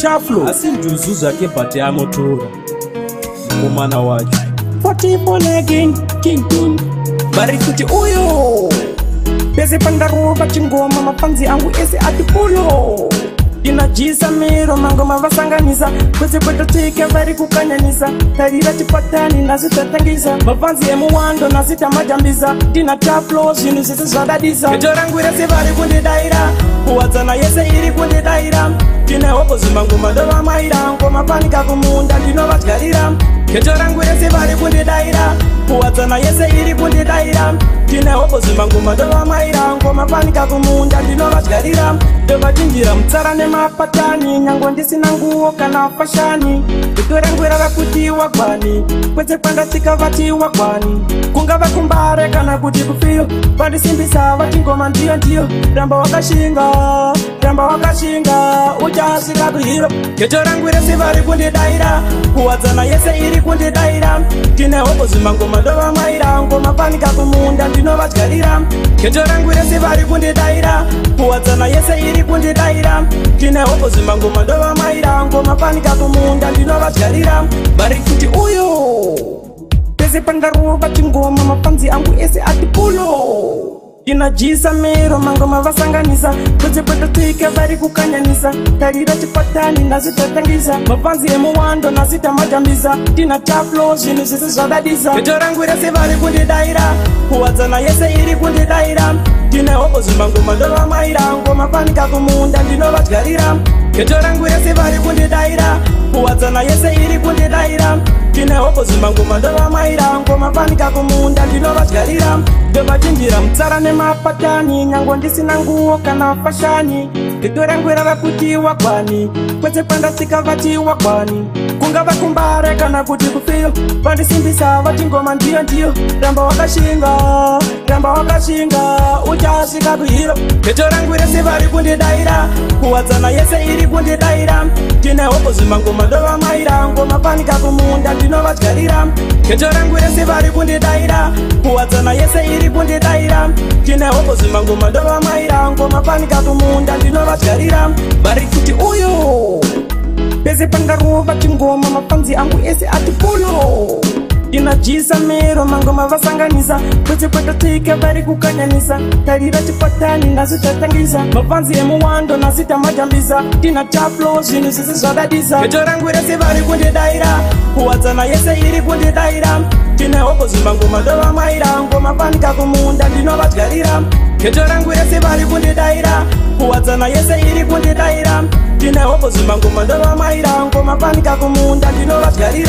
Tahflow asinduzuza ke bhati amotora kumana wacho 40 again king tune bari kuti uyo pese pandaruva chingoma mapanzi angu ese atipulo inajisa miro mangoma vasanganisa kwese kwetotike vari kukanyanisa tarira chipatani nasitatangisa mapanzi emuwando nasitamajambisa tina Tahflow zvinhu zvese zvadadisa eto rangu rese vari kundidaira kuwadzana yese iri kundidaira tina hopo zvimangoma ndovamaira ngoma panika kumunda ndinovadyarira keto rangu rese vari kundidaira kuwadzana yese iri kundidaira tina hopo zvimangoma ndovamaira ngoma panika kumunda ndinovadyarira ndovachinjira mutsara nemapatani nyango ndisina nguo kana fashani vito rangu rava kuti wagwani kwese kwandasvika vati wagwani kungava kumbare kana kuti kufiyo vandisimbisa vati ngoma ndiyo ndiyo ramba wakashinga uchasvika kuhiro keto rangu rese vari kundidaira kuwadzana yese iri kundidaira tine hopo zvimangoma ndovamaira ngoma panika kumunda ndinovadyarira keto rangu rese vari kundidaira kuwadzana yese iri kundidaira tine hopo zvimangoma ndovamaira ngoma panika kumunda ndinovadyarira vari kuti uyo pese pandaruva chingoma mapanzi angu ese atipulo inajisa miro mangoma vasanganisa kwese kwetotike vari kukanyanisa tarira chipatani nasitatangisa mapanzi emuwando nasitamajambisa tina Tahflow zvinhu zvese zvadadisa eto rangu rese vari kundidaira kuwadzana yese iri kundidaira tine hopo zvimangoma ndovamaira ngoma panika kumunda ndinovadyarira eto rangu rese vari kundidaira kuwadzana yese iri kundidaira tine hopo zvimangoma ndovamaira ngoma panika kumunda ndinovadyarira ndovachinjira mutsara nemapatani nyango ndisina nguo kana fashani vito rangu rava kuti wagwani kwese kwandasvika vati wagwani kungava kumbare kana kuti kufiyo vandisimbisa vati ngoma ndiyo ndiyo ramba wakashinga uchasvika kuhiro vito rangu rese vari kundidaira kuwadzana yese iri kundidaira tine hopo zvimangoma ndovamaira ngoma panika kumunda ndinovadyarira keto rangu rese vari kundidaira kuwadzana yese iri kundidaira tine hopo zvimangoma ndovamaira ngoma panika kumunda ndinovadyarira vari kuti uyo pese pandaruva chingoma mapanzi angu ese atipulo inajisa miro mangoma vasanganisa kwese kwetotike vari kukanyanisa tarira chipatani nasitatangisa mapanzi emuwando nasitamajambisa tina Tahflow zvinhu zvese zvadadisa eto rangu rese vari kundidaira kuwadzana yese iri kundidaira tine hopo zvimangoma ndovamaira ngoma panika kumunda ndinovadyarira eto rangu rese vari kundidaira kuwadzana yese iri kundidaira tine hopo zvimangoma ndovamaira ngoma panika kumunda ndinovadyarira